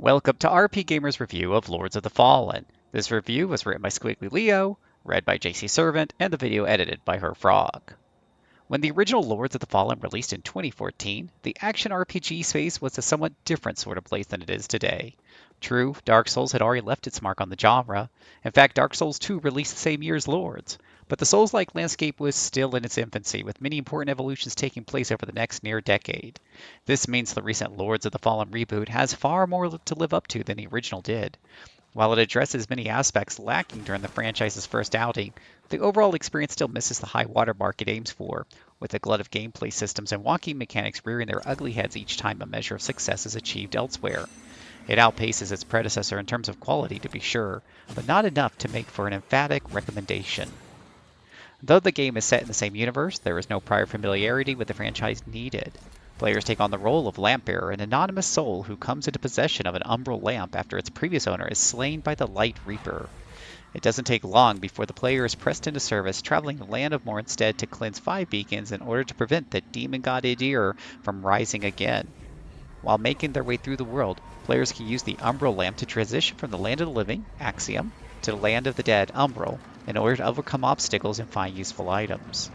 Welcome to RPGamer's review of Lords of the Fallen. This review was written by Squiggly Leo, read by JC Servant, and the video edited by Her Frog. When the original Lords of the Fallen released in 2014, the action RPG space was a somewhat different sort of place than it is today. True, Dark Souls had already left its mark on the genre. In fact, Dark Souls 2 released the same year as Lords. But the Souls-like landscape was still in its infancy, with many important evolutions taking place over the next near decade. This means the recent Lords of the Fallen reboot has far more to live up to than the original did. While it addresses many aspects lacking during the franchise's first outing, the overall experience still misses the high watermark it aims for, with a glut of gameplay systems and wonky mechanics rearing their ugly heads each time a measure of success is achieved elsewhere. It outpaces its predecessor in terms of quality, to be sure, but not enough to make for an emphatic recommendation. Though the game is set in the same universe, there is no prior familiarity with the franchise needed. Players take on the role of Lampbearer, an anonymous soul who comes into possession of an umbral lamp after its previous owner is slain by the Light Reaper. It doesn't take long before the player is pressed into service, traveling the land of Mornstead to cleanse 5 beacons in order to prevent the demon god Idir from rising again. While making their way through the world, players can use the Umbral Lamp to transition from the land of the living, Axiom, to the land of the dead, Umbral, in order to overcome obstacles and find useful items.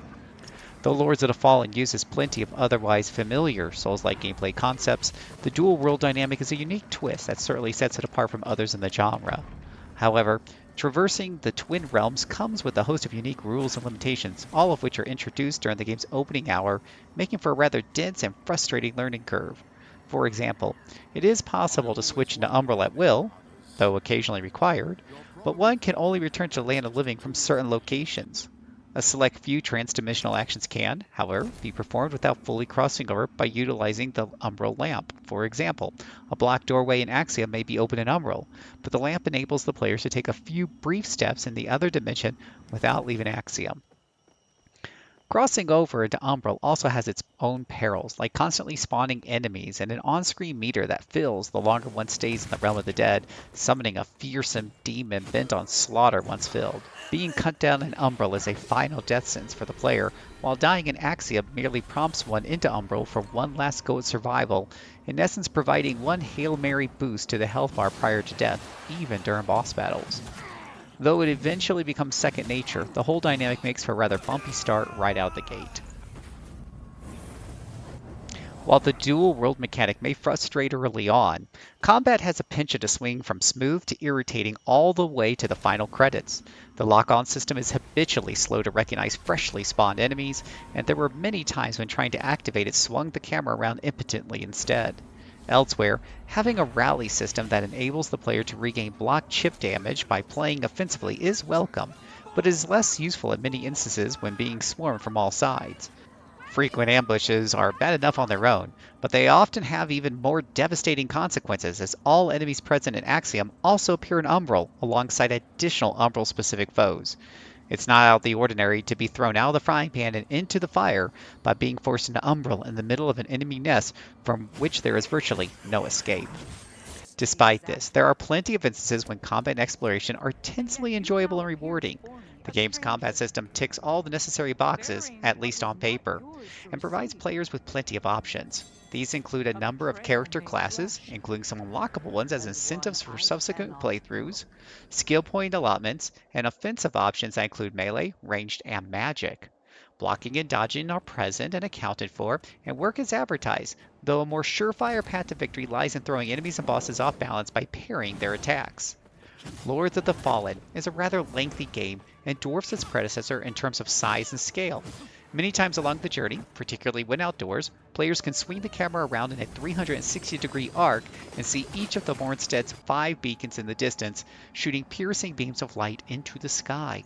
Though Lords of the Fallen uses plenty of otherwise familiar Souls-like gameplay concepts, the dual world dynamic is a unique twist that certainly sets it apart from others in the genre. However, traversing the Twin Realms comes with a host of unique rules and limitations, all of which are introduced during the game's opening hour, making for a rather dense and frustrating learning curve. For example, it is possible to switch into Umbral at will, though occasionally required, but one can only return to the land of living from certain locations. A select few transdimensional actions can, however, be performed without fully crossing over by utilizing the Umbral Lamp. For example, a blocked doorway in Axiom may be open in Umbral, but the lamp enables the players to take a few brief steps in the other dimension without leaving Axiom. Crossing over into Umbral also has its own perils, like constantly spawning enemies and an on-screen meter that fills the longer one stays in the realm of the dead, summoning a fearsome demon bent on slaughter once filled. Being cut down in Umbral is a final death sentence for the player, while dying in Axiom merely prompts one into Umbral for one last go at survival, in essence providing one Hail Mary boost to the health bar prior to death, even during boss battles. Though it eventually becomes second nature, the whole dynamic makes for a rather bumpy start right out the gate. While the dual world mechanic may frustrate early on, combat has a penchant to swing from smooth to irritating all the way to the final credits. The lock-on system is habitually slow to recognize freshly spawned enemies, and there were many times when trying to activate it swung the camera around impotently instead. Elsewhere, having a rally system that enables the player to regain block chip damage by playing offensively is welcome, but is less useful in many instances when being swarmed from all sides. Frequent ambushes are bad enough on their own, but they often have even more devastating consequences as all enemies present in Axiom also appear in Umbral alongside additional Umbral-specific foes. It's not out of the ordinary to be thrown out of the frying pan and into the fire by being forced into Umbral in the middle of an enemy nest from which there is virtually no escape. Despite this, there are plenty of instances when combat and exploration are tensely enjoyable and rewarding. The game's combat system ticks all the necessary boxes, at least on paper, and provides players with plenty of options. These include a number of character classes, including some unlockable ones as incentives for subsequent playthroughs, skill point allotments, and offensive options that include melee, ranged, and magic. Blocking and dodging are present and accounted for, and work as advertised, though a more surefire path to victory lies in throwing enemies and bosses off balance by parrying their attacks. Lords of the Fallen is a rather lengthy game and dwarfs its predecessor in terms of size and scale. Many times along the journey, particularly when outdoors, players can swing the camera around in a 360-degree arc and see each of the Mornstead's 5 beacons in the distance, shooting piercing beams of light into the sky.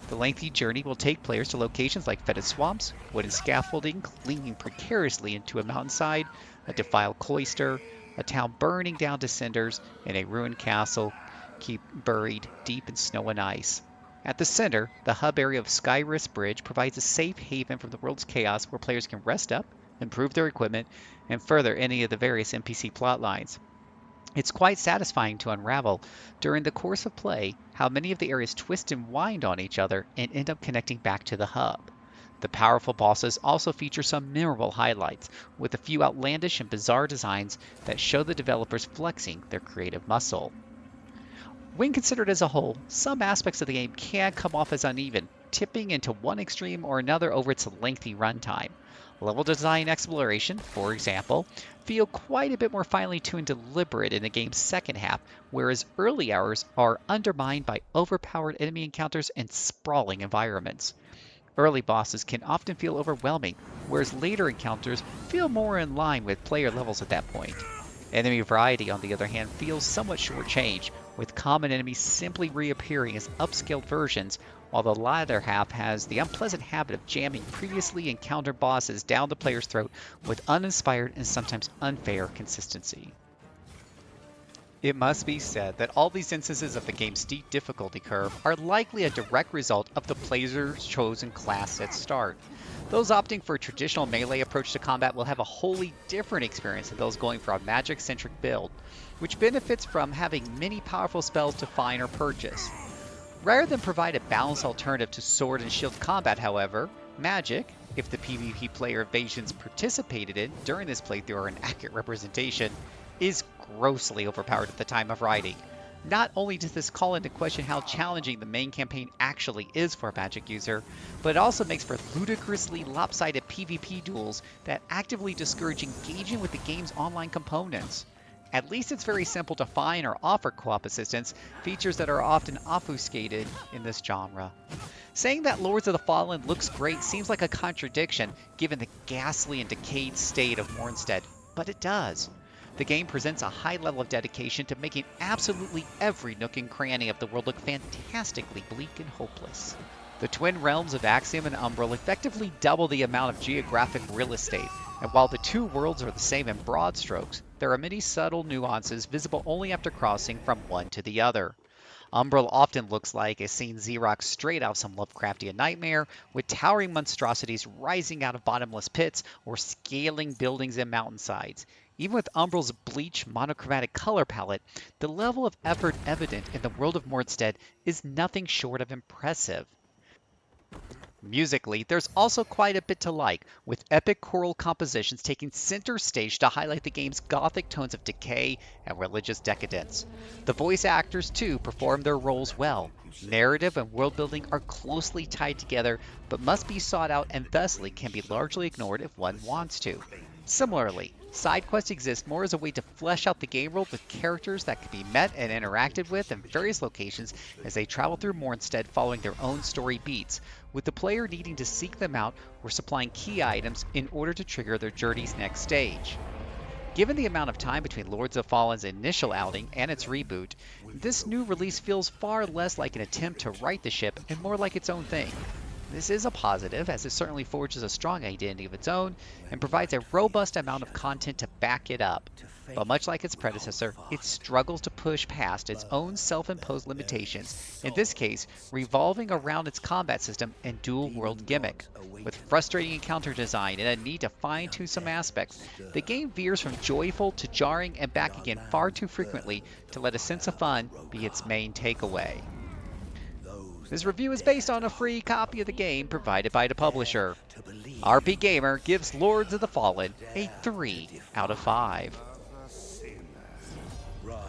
The lengthy journey will take players to locations like fetid swamps, wooden scaffolding clinging precariously into a mountainside, a defiled cloister, a town burning down to cinders, and a ruined castle keep buried deep in snow and ice. At the center, the hub area of Skyrist Bridge provides a safe haven from the world's chaos where players can rest up, improve their equipment, and further any of the various NPC plot lines. It's quite satisfying to unravel, during the course of play, how many of the areas twist and wind on each other and end up connecting back to the hub. The powerful bosses also feature some memorable highlights, with a few outlandish and bizarre designs that show the developers flexing their creative muscle. When considered as a whole, some aspects of the game can come off as uneven, tipping into one extreme or another over its lengthy runtime. Level design and exploration, for example, feel quite a bit more finely tuned and deliberate in the game's second half, whereas early hours are undermined by overpowered enemy encounters and sprawling environments. Early bosses can often feel overwhelming, whereas later encounters feel more in line with player levels at that point. Enemy variety, on the other hand, feels somewhat shortchanged, with common enemies simply reappearing as upscaled versions, while the latter half has the unpleasant habit of jamming previously encountered bosses down the player's throat with uninspired and sometimes unfair consistency. It must be said that all these instances of the game's steep difficulty curve are likely a direct result of the player's chosen class at start. Those opting for a traditional melee approach to combat will have a wholly different experience than those going for a magic-centric build, which benefits from having many powerful spells to find or purchase. Rather than provide a balanced alternative to sword and shield combat, however, magic, if the PvP player invasions participated in during this playthrough are an accurate representation, is grossly overpowered at the time of writing. Not only does this call into question how challenging the main campaign actually is for a magic user, but it also makes for ludicrously lopsided PvP duels that actively discourage engaging with the game's online components. At least it's very simple to find or offer co-op assistance, features that are often obfuscated in this genre. Saying that Lords of the Fallen looks great seems like a contradiction given the ghastly and decayed state of Mornstead, but it does. The game presents a high level of dedication to making absolutely every nook and cranny of the world look fantastically bleak and hopeless. The twin realms of Axiom and Umbral effectively double the amount of geographic real estate, and while the two worlds are the same in broad strokes, there are many subtle nuances visible only after crossing from one to the other. Umbral often looks like a scene Xerox straight out of some Lovecraftian nightmare, with towering monstrosities rising out of bottomless pits or scaling buildings and mountainsides. Even with Umbral's bleach monochromatic color palette, the level of effort evident in the world of Mornstead is nothing short of impressive. Musically, there's also quite a bit to like, with epic choral compositions taking center stage to highlight the game's gothic tones of decay and religious decadence. The voice actors, too, perform their roles well. Narrative and world building are closely tied together, but must be sought out and thusly can be largely ignored if one wants to. Similarly, side quests exist more as a way to flesh out the game world with characters that can be met and interacted with in various locations as they travel through Mornstead following their own story beats, with the player needing to seek them out or supplying key items in order to trigger their journey's next stage. Given the amount of time between Lords of Fallen's initial outing and its reboot, this new release feels far less like an attempt to right the ship and more like its own thing. This is a positive, as it certainly forges a strong identity of its own and provides a robust amount of content to back it up. But much like its predecessor, it struggles to push past its own self-imposed limitations, in this case revolving around its combat system and dual-world gimmick. With frustrating encounter design and a need to fine-tune some aspects, the game veers from joyful to jarring and back again far too frequently to let a sense of fun be its main takeaway. This review is based on a free copy of the game provided by the publisher. RPGamer gives Lords of the Fallen a 3 out of 5.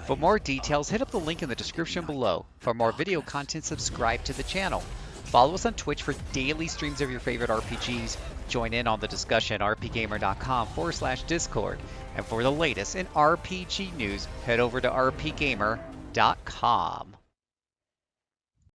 For more details, hit up the link in the description below. For more video content, subscribe to the channel. Follow us on Twitch for daily streams of your favorite RPGs. Join in on the discussion at rpgamer.com/discord. And for the latest in RPG news, head over to rpgamer.com.